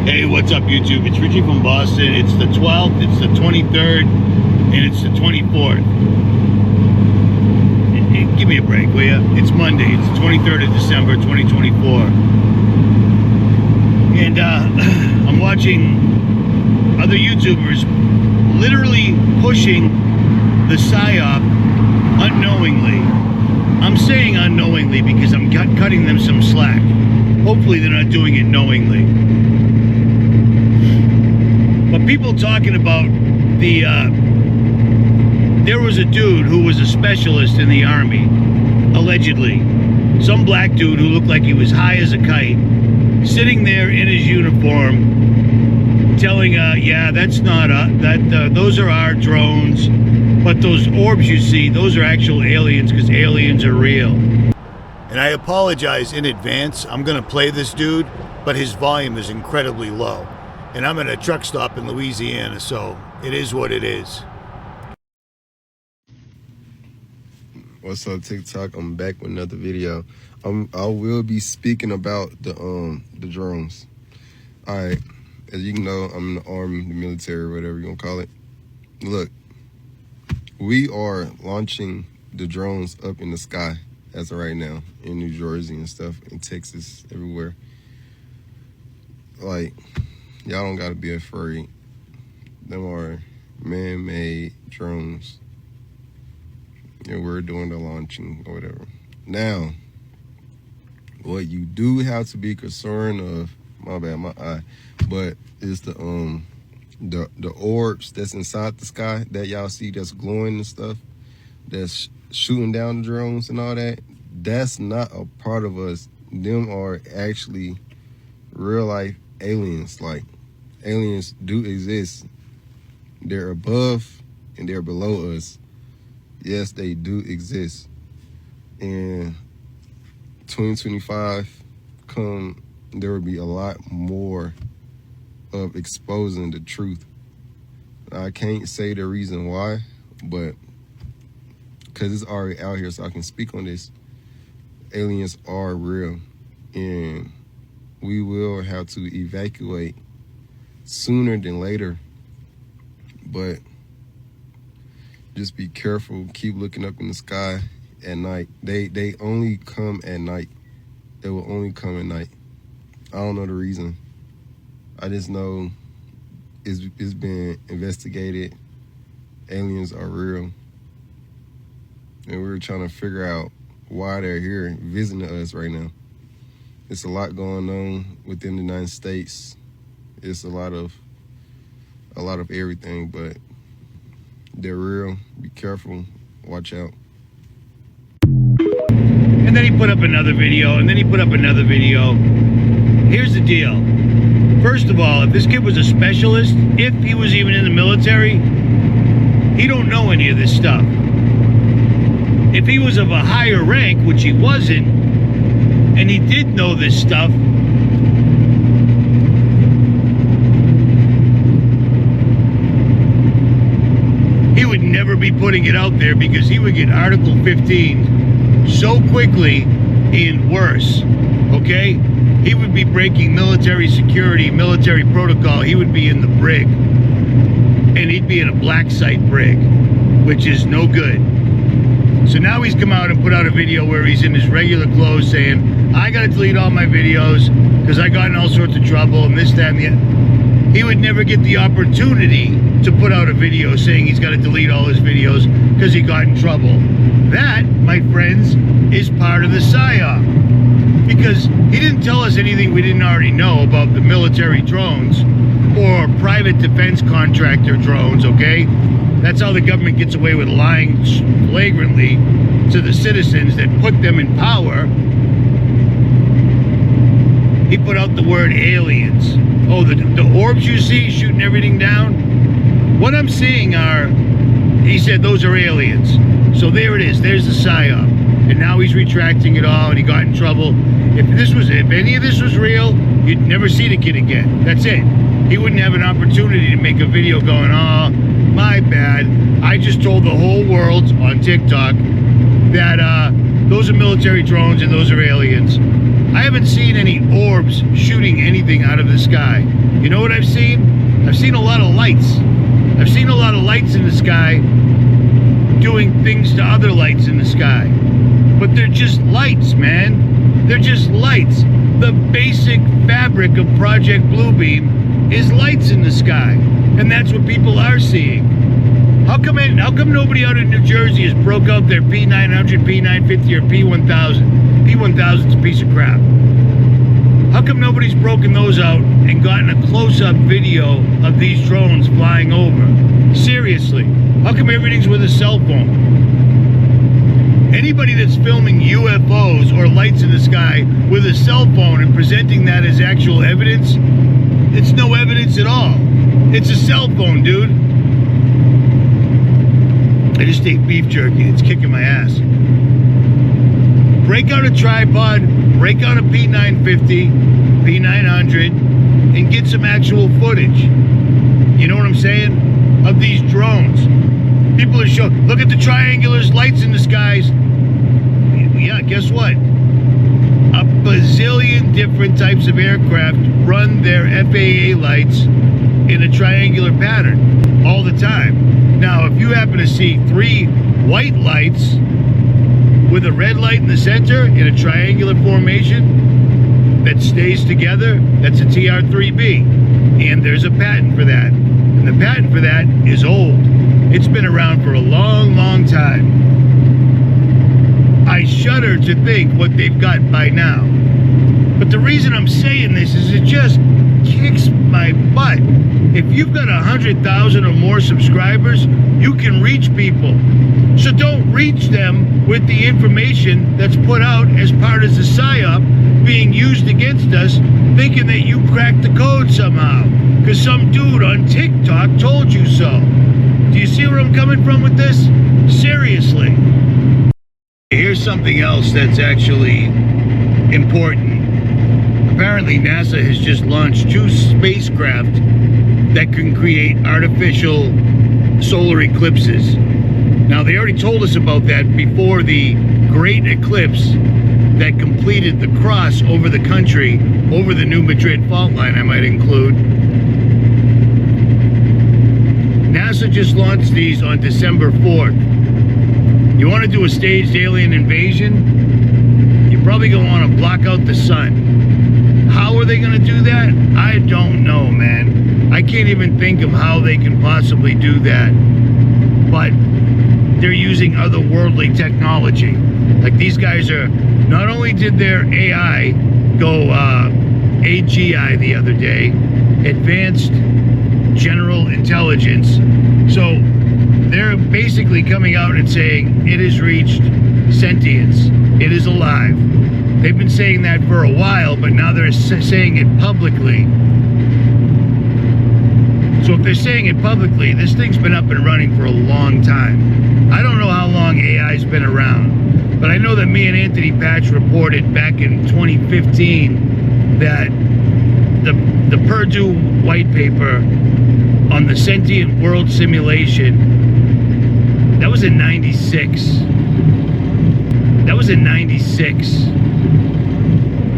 Hey, what's up, YouTube? It's Richie from Boston. It's the 12th, it's the 23rd, and it's the 24th. Give me a break, will ya? It's Monday. It's the 23rd of December, 2024. And I'm watching other YouTubers literally pushing the PSYOP unknowingly. I'm saying unknowingly because I'm cutting them some slack. Hopefully they're not doing it knowingly. But people talking about the, there was a dude who was a specialist in the Army, allegedly. Some black dude who looked like he was high as a kite, sitting there in his uniform, telling, yeah, that's not, those are our drones, but those orbs you see, those are actual aliens because aliens are real. And I apologize in advance. I'm gonna play this dude, but his volume is incredibly low. And I'm at a truck stop in Louisiana, so it is what it is. What's up, TikTok? I'm back with another video. I will be speaking about the drones. All right, as you know, I'm in the Army, the military, whatever you gonna call it. Look, we are launching the drones up in the sky as of right now in New Jersey and stuff, in Texas, everywhere. Like, y'all don't gotta be afraid. Them are man-made drones. And we're doing the launching or whatever. Now, what you do have to be concerned of, my bad, my eye, but is the orbs that's inside the sky that y'all see that's glowing and stuff, that's shooting down the drones and all that. That's not a part of us. Them are actually real life aliens. Like, aliens do exist. They're above and they're below us. Yes, they do exist. And 2025 there will be a lot more of exposing the truth. I can't say the reason why, but because it's already out here, so I can speak on this. Aliens are real, and we will have to evacuate sooner than later. But just be careful. Keep looking up in the sky at night. They only come at night. They will only come at night. I don't know the reason. I just know it's been investigated. Aliens are real. And we're trying to figure out why they're here visiting us right now. It's a lot going on within the United States. It's a lot of everything, but they're real. Be careful. Watch out. And then he put up another video, and then he put up another video. Here's the deal. First of all, if this kid was a specialist, if he was even in the military, he don't know any of this stuff. If he was of a higher rank, which he wasn't, and he did know this stuff, he would never be putting it out there because he would get Article 15 so quickly and worse, okay? He would be breaking military security, military protocol. He would be in the brig, and he'd be in a black site brig, which is no good. So now he's come out and put out a video where he's in his regular clothes saying, I gotta delete all my videos because I got in all sorts of trouble and this, that, and the other. He would never get the opportunity to put out a video saying he's got to delete all his videos because he got in trouble. That, my friends, is part of the PSYOP. Because he didn't tell us anything we didn't already know about the military drones or private defense contractor drones, okay? That's how the government gets away with lying flagrantly to the citizens that put them in power. He put out the word aliens. Oh, the orbs you see shooting everything down? What I'm seeing are, he said those are aliens. So there it is, there's the PSYOP. And now he's retracting it all and he got in trouble. If any of this was real, you'd never see the kid again. That's it. He wouldn't have an opportunity to make a video going, oh, my bad. I just told the whole world on TikTok that those are military drones and those are aliens. I haven't seen any orbs shooting anything out of the sky. You know what I've seen? I've seen a lot of lights. I've seen a lot of lights in the sky doing things to other lights in the sky. But they're just lights, man. They're just lights. The basic fabric of Project Bluebeam is lights in the sky. And that's what people are seeing. How come nobody out in New Jersey has broke out their P900, P950, or P1000? P1000's a piece of crap. How come nobody's broken those out and gotten a close-up video of these drones flying over? Seriously. How come everything's with a cell phone? Anybody that's filming UFOs or lights in the sky with a cell phone and presenting that as actual evidence, it's no evidence at all. It's a cell phone, dude. I just ate beef jerky. It's kicking my ass. Break out a tripod, break out a P950, P900, and get some actual footage. You know what I'm saying? Of these drones. People are showing, look at the triangular lights in the skies. Yeah, guess what? A bazillion different types of aircraft run their FAA lights in a triangular pattern all the time. Now, if you happen to see 3 white lights with a red light in the center in a triangular formation that stays together, that's a TR-3B. And there's a patent for that. And the patent for that is old. It's been around for a long, long time. I shudder to think what they've got by now. But the reason I'm saying this is it just kicks my butt. If you've got 100,000 or more subscribers, you can reach people. So don't reach them with the information that's put out as part of the PSYOP being used against us, thinking that you cracked the code somehow. Because some dude on TikTok told you so. Do you see where I'm coming from with this? Seriously. Here's something else that's actually important. Apparently NASA has just launched 2 spacecraft that can create artificial solar eclipses. Now, they already told us about that before the great eclipse that completed the cross over the country, over the New Madrid fault line, I might include. NASA just launched these on December 4th. You want to do a staged alien invasion? You're probably going to want to block out the sun. How are they going to do that? I don't know, man. I can't even think of how they can possibly do that. But they're using otherworldly technology. Like these guys are, not only did their AI go AGI the other day, Advanced General Intelligence. So they're basically coming out and saying it has reached sentience. It is alive. They've been saying that for a while, but now they're saying it publicly. So if they're saying it publicly, this thing's been up and running for a long time. I don't know how long AI's been around, but I know that me and Anthony Patch reported back in 2015 that the Purdue white paper on the sentient world simulation, that was in 96. That was in 96.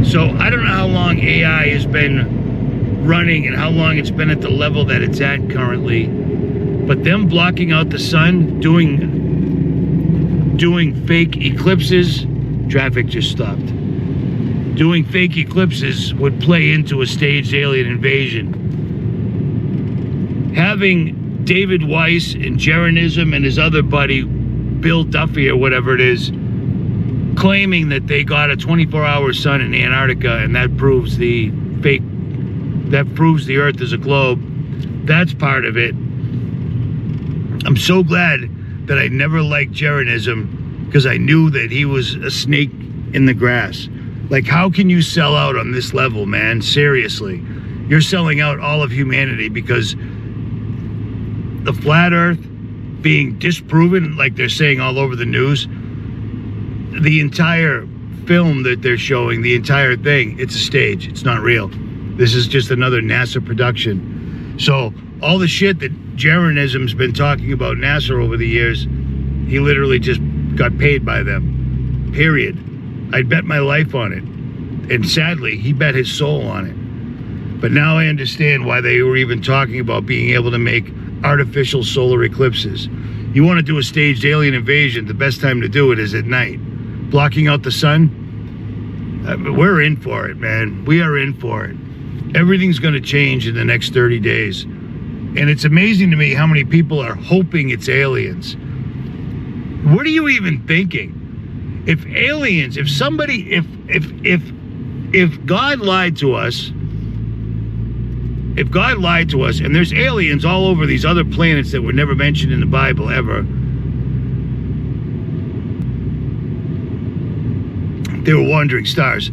So I don't know how long AI has been running and how long it's been at the level that it's at currently. But them blocking out the sun, doing fake eclipses, traffic just stopped. Doing fake eclipses would play into a staged alien invasion. Having David Weiss and Jeranism and his other buddy, Bill Duffy or whatever it is, claiming that they got a 24-hour sun in Antarctica and that proves the Earth is a globe. That's part of it. I'm so glad that I never liked Jeranism because I knew that he was a snake in the grass. Like, how can you sell out on this level, man? Seriously. You're selling out all of humanity because the flat Earth being disproven, like they're saying all over the news, the entire film that they're showing, the entire thing, it's a stage. It's not real. This is just another NASA production. So all the shit that Jeranism's been talking about NASA over the years, he literally just got paid by them. Period. I'd bet my life on it. And sadly, he bet his soul on it. But now I understand why they were even talking about being able to make artificial solar eclipses. You want to do a staged alien invasion, the best time to do it is at night. Blocking out the sun, we're in for it, man. We are in for it. Everything's going to change in the next 30 days. And it's amazing to me how many people are hoping it's aliens. What are you even thinking? If aliens, if somebody, if God lied to us, and there's aliens all over these other planets that were never mentioned in the Bible ever, they were wandering stars.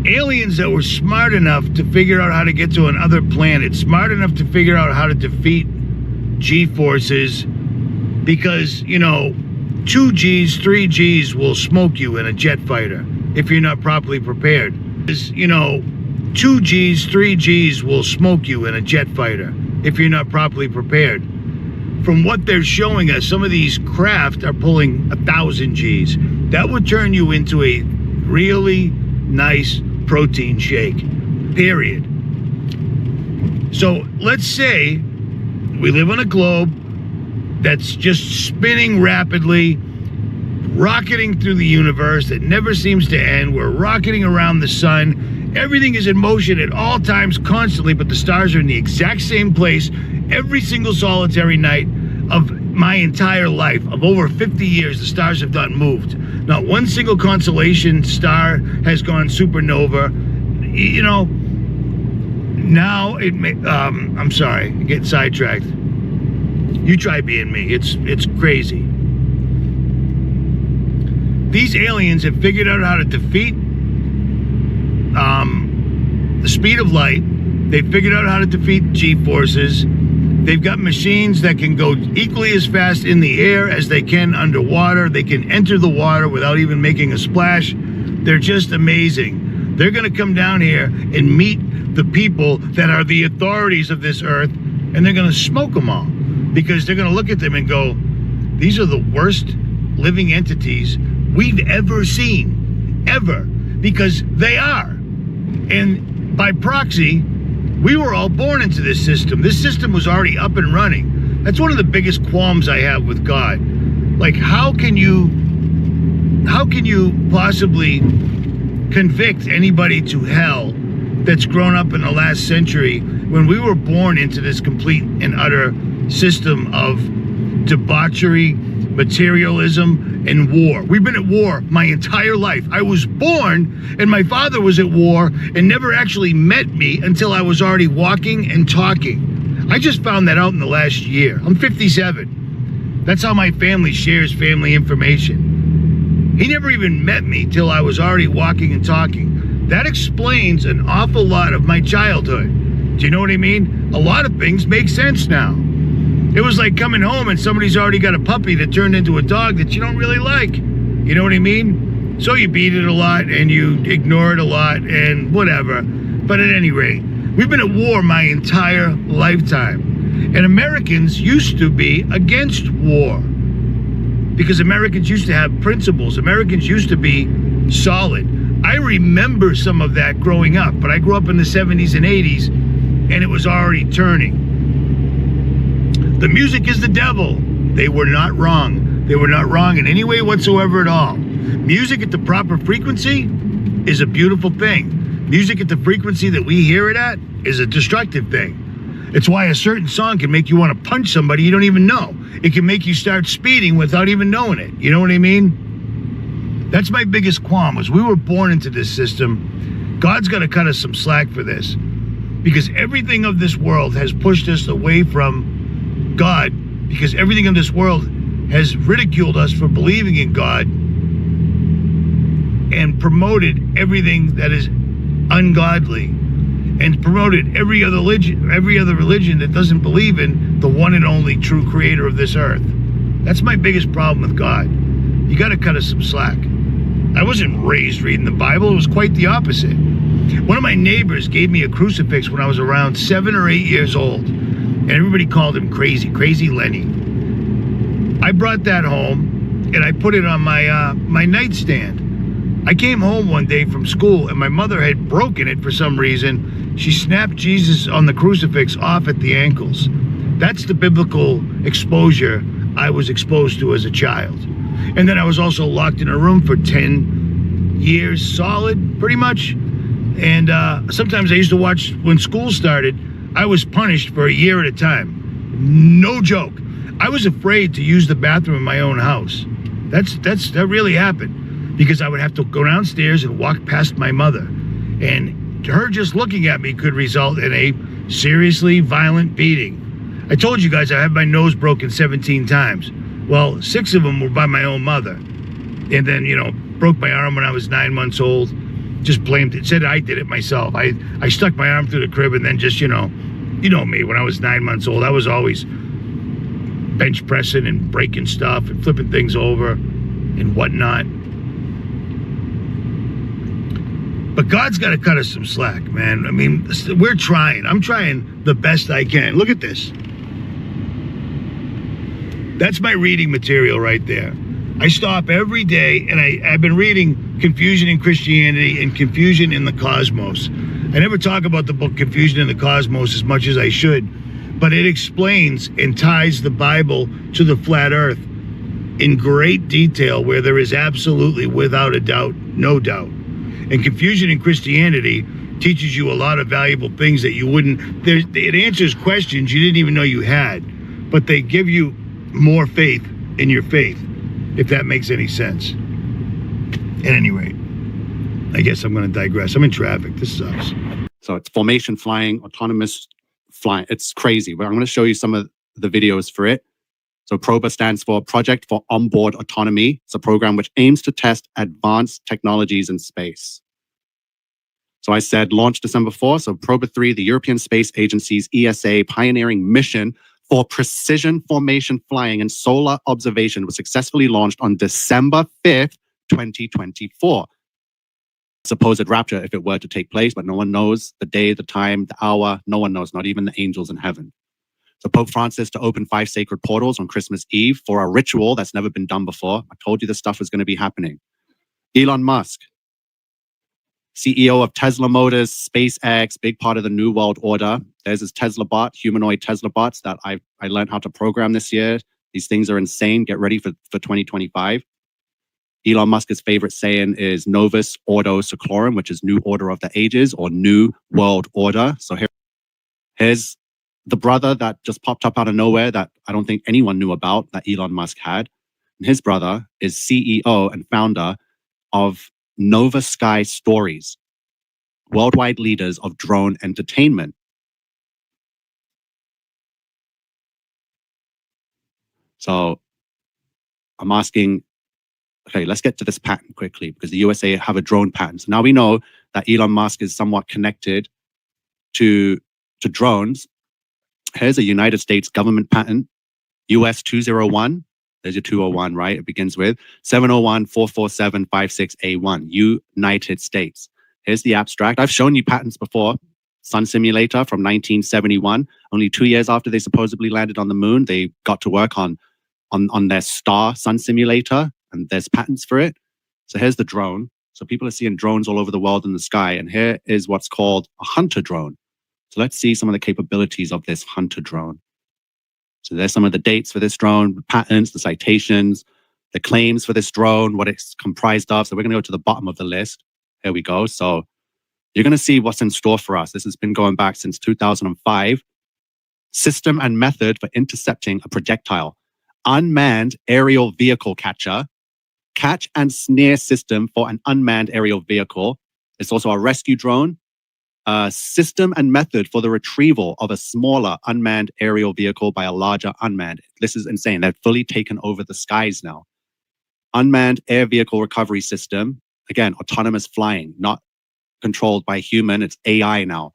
Aliens that were smart enough to figure out how to get to another planet, smart enough to figure out how to defeat G-forces, because, you know, 2 Gs, 3 Gs will smoke you in a jet fighter if you're not properly prepared. You know, 2 Gs, 3 Gs will smoke you in a jet fighter if you're not properly prepared. From what they're showing us, some of these craft are pulling 1,000 Gs. That would turn you into a really nice protein shake, period. So let's say we live on a globe that's just spinning rapidly, rocketing through the universe that never seems to end. We're rocketing around the sun. Everything is in motion at all times, constantly, but the stars are in the exact same place every single solitary night of my entire life. Of over 50 years, the stars have not moved. Not one single constellation star has gone supernova. You know, now it may, I'm sorry, I'm getting sidetracked. You try being me. It's crazy. These aliens have figured out how to defeat the speed of light. They've figured out how to defeat G-forces. They've got machines that can go equally as fast in the air as they can underwater. They can enter the water without even making a splash. They're just amazing. They're going to come down here and meet the people that are the authorities of this earth, and they're going to smoke them all, because they're going to look at them and go, these are the worst living entities we've ever seen, ever, because they are. And by proxy, we were all born into this system. This system was already up and running. That's one of the biggest qualms I have with God. Like, how can you possibly convict anybody to hell that's grown up in the last century when we were born into this complete and utter system of debauchery, materialism, and war? We've been at war my entire life. I was born and my father was at war and never actually met me until I was already walking and talking. I just found that out in the last year. I'm 57. That's how my family shares family information. He never even met me till I was already walking and talking. That explains an awful lot of my childhood. Do you know what I mean? A lot of things make sense now. It was like coming home and somebody's already got a puppy that turned into a dog that you don't really like. You know what I mean? So you beat it a lot and you ignore it a lot and whatever. But at any rate, we've been at war my entire lifetime. And Americans used to be against war, because Americans used to have principles. Americans used to be solid. I remember some of that growing up, but I grew up in the 70s and 80s and it was already turning. The music is the devil. They were not wrong. They were not wrong in any way whatsoever at all. Music at the proper frequency is a beautiful thing. Music at the frequency that we hear it at is a destructive thing. It's why a certain song can make you want to punch somebody you don't even know. It can make you start speeding without even knowing it. You know what I mean? That's my biggest qualm, was we were born into this system. God's got to cut us some slack for this, because everything of this world has pushed us away from God, because everything in this world has ridiculed us for believing in God and promoted everything that is ungodly, and promoted every other religion that doesn't believe in the one and only true creator of this earth. That's my biggest problem with God. You got to cut us some slack. I wasn't raised reading the Bible. It was quite the opposite. One of my neighbors gave me a crucifix when I was around 7 or 8 years old, and everybody called him Crazy Lenny. I brought that home and I put it on my nightstand. I came home one day from school and my mother had broken it for some reason. She snapped Jesus on the crucifix off at the ankles. That's the biblical exposure I was exposed to as a child. And then I was also locked in a room for 10 years solid, pretty much. And sometimes I used to watch, when school started, I was punished for a year at a time. No joke. I was afraid to use the bathroom in my own house. That really happened, because I would have to go downstairs and walk past my mother. And her just looking at me could result in a seriously violent beating. I told you guys I had my nose broken 17 times. Well, 6 of them were by my own mother. And then, you know, broke my arm when I was 9 months old. Just blamed it, said I did it myself. I stuck my arm through the crib and then just, you know me, when I was 9 months old, I was always bench pressing and breaking stuff and flipping things over and whatnot. But God's got to cut us some slack, man. I mean, we're trying. I'm trying the best I can. Look at this. That's my reading material right there. I stop every day and I've been reading Confusion in Christianity and Confusion in the Cosmos. I never talk about the book Confusion in the Cosmos as much as I should, but it explains and ties the Bible to the flat earth in great detail, where there is absolutely, without a doubt, no doubt. And Confusion in Christianity teaches you a lot of valuable things that you wouldn't, it answers questions you didn't even know you had, but they give you more faith in your faith, if that makes any sense. At any rate, I guess I'm going to digress. I'm in traffic. This sucks. So it's formation flying, autonomous flying. It's crazy. But I'm going to show you some of the videos for it. So PROBA stands for Project for Onboard Autonomy. It's a program which aims to test advanced technologies in space. So I said launch December 4. So PROBA 3, the European Space Agency's ESA pioneering mission for precision formation flying and solar observation, was successfully launched on December 5th, 2024. Supposed rapture, if it were to take place, but no one knows the day, the time, the hour. No one knows, not even the angels in heaven. So Pope Francis to open 5 sacred portals on Christmas Eve for a ritual that's never been done before. I told you this stuff was going to be happening. Elon Musk, CEO of Tesla Motors, SpaceX, big part of the New World Order. There's his Tesla bot, humanoid Tesla bots that I learned how to program this year. These things are insane. Get ready for 2025. Elon Musk's favorite saying is Novus Ordo Seclorum, which is New Order of the Ages or New World Order. So here's the brother that just popped up out of nowhere that I don't think anyone knew about, that Elon Musk had. And his brother is CEO and founder of Nova Sky Stories, worldwide leaders of drone entertainment. So I'm asking, okay, let's get to this patent quickly, because the USA have a drone patent. So now we know that Elon Musk is somewhat connected to drones. Here's a United States government patent, US 201. There's your 201, right? It begins with 701-447-56A1, United States. Here's the abstract. I've shown you patents before. Sun Simulator from 1971. Only 2 years after they supposedly landed on the moon, they got to work on their star Sun Simulator, and there's patents for it. So here's the drone. So people are seeing drones all over the world in the sky, and here is what's called a hunter drone. So let's see some of the capabilities of this hunter drone. So there's some of the dates for this drone, the patents, the citations, the claims for this drone, what it's comprised of. So we're going to go to the bottom of the list. Here we go. So you're going to see what's in store for us. This has been going back since 2005. System and method for intercepting a projectile. Unmanned aerial vehicle catcher. Catch and snare system for an unmanned aerial vehicle. It's also a rescue drone. System and method for the retrieval of a smaller unmanned aerial vehicle by a larger unmanned. This is insane. They've fully taken over the skies now. Unmanned air vehicle recovery system. Again, autonomous flying, not controlled by human. It's AI now.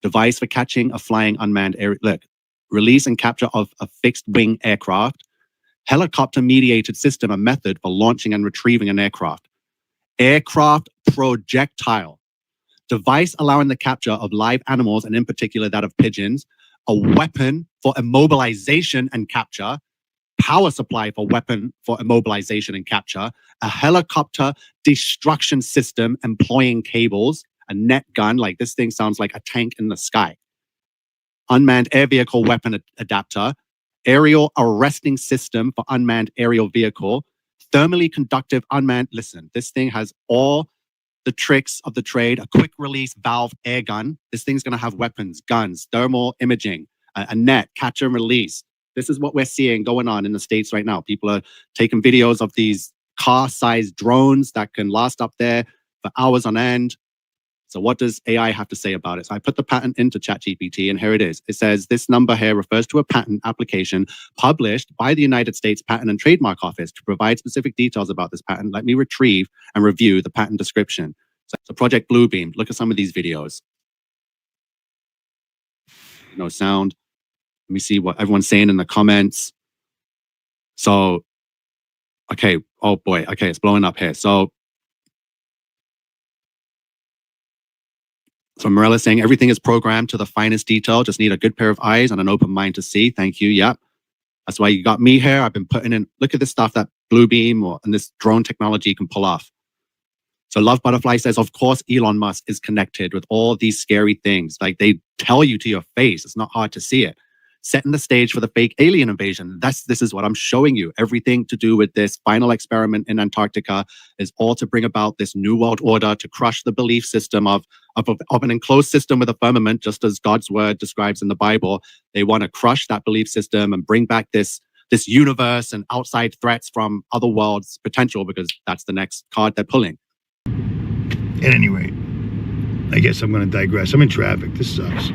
Device for catching a flying unmanned air. Look, release and capture of a fixed wing aircraft. Helicopter mediated system and method for launching and retrieving an aircraft. Aircraft projectile. Device allowing the capture of live animals, and in particular that of pigeons. A weapon for immobilization and capture. power supply for weapon for immobilization and capture, a helicopter destruction system employing cables, a net gun, like this thing sounds like a tank in the sky, unmanned air vehicle weapon adapter, aerial arresting system for unmanned aerial vehicle, thermally conductive unmanned, listen, this thing has all the tricks of the trade, a quick release valve air gun. This thing's gonna have weapons, guns, thermal imaging, a net, catch and release. This is what we're seeing going on in the States right now. People are taking videos of these car-sized drones that can last up there for hours on end. So what does AI have to say about it? So I put the patent into ChatGPT, and here it is. It says this number here refers to a patent application published by the United States Patent and Trademark Office. To provide specific details about this patent, let me retrieve and review the patent description. So Project Bluebeam, look at some of these videos. No sound. Let me see what everyone's saying in the comments. So, okay, oh boy, okay, it's blowing up here. So Morella saying everything is programmed to the finest detail. Just need a good pair of eyes and an open mind to see. Thank you. Yep. That's why you got me here. I've been putting in, look at this stuff that Bluebeam and this drone technology can pull off. So Love Butterfly says, of course, Elon Musk is connected with all these scary things. Like they tell you to your face. It's not hard to see it. Setting the stage for the fake alien invasion. This is what I'm showing you. Everything to do with this final experiment in Antarctica is all to bring about this new world order, to crush the belief system of an enclosed system with a firmament, just as God's word describes in the Bible. They want to crush that belief system and bring back this universe and outside threats from other worlds potential, because that's the next card they're pulling. At any rate, I guess I'm going to digress. I'm in traffic. This sucks.